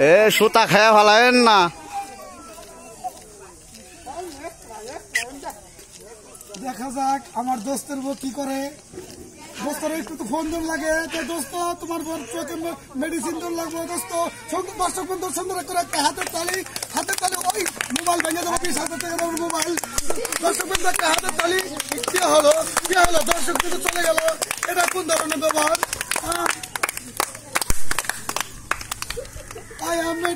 এ সুতা খায়া ফেলায়েন না। দেখা যাক আমার দোস্তের বউ কি করে। দোস্তের একটু তো ফোন দর লাগে, তো দোস্ত তোমার চোখে মেডিসিন দর লাগবে। দোস্ত দর্শক বন্ধু সুন্দর করে একটা হাতের তালি ওই মোবাইল ভেঙে দেবো, 20,000 টাকা দেবো মোবাইল। দর্শক বন্ধু একটা হাতের তালি। কি হলো দর্শক বন্ধু চলে গেল, এটা কোন ধরনের ব্যবহার? I am a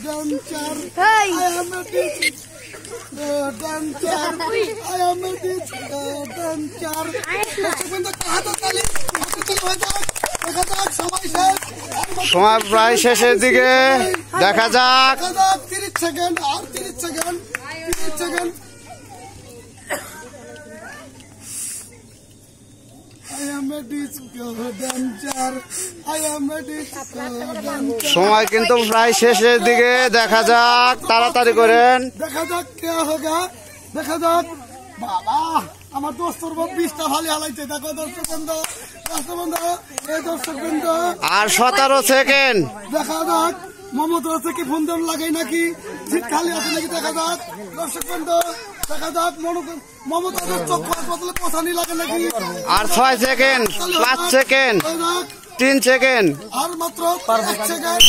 dancer. I am a dancer. সময় প্রায় শেষের দিকে, দেখা যাক। 30 সেকেন্ড আর 30 সেকেন্ড। সময় কিন্তু প্রায় শেষের দিকে, দেখা যাক, তাড়াতাড়ি করেন। দেখা যাক কে হোগা, দেখা যাক। বাবা আমার দোস্তর 20টা ভালো হালাইছে। দেখো দর্শক বন্ধু, এই দর্শক বন্ধু আর 17 সেকেন্ড। দেখা যাক মমতার হচ্ছে কি ফোন দর লাগাই নাকি, সিট খালি আছে নাকি। দেখা যাক দর্শক বন্ধু, দেখা যাক মমতার চোখ বদলে পোষানি লাগে নাকি। আর 6 সেকেন্ড, 5 সেকেন্ড, 3 সেকেন্ড, আর মাত্র 1 সেকেন্ড।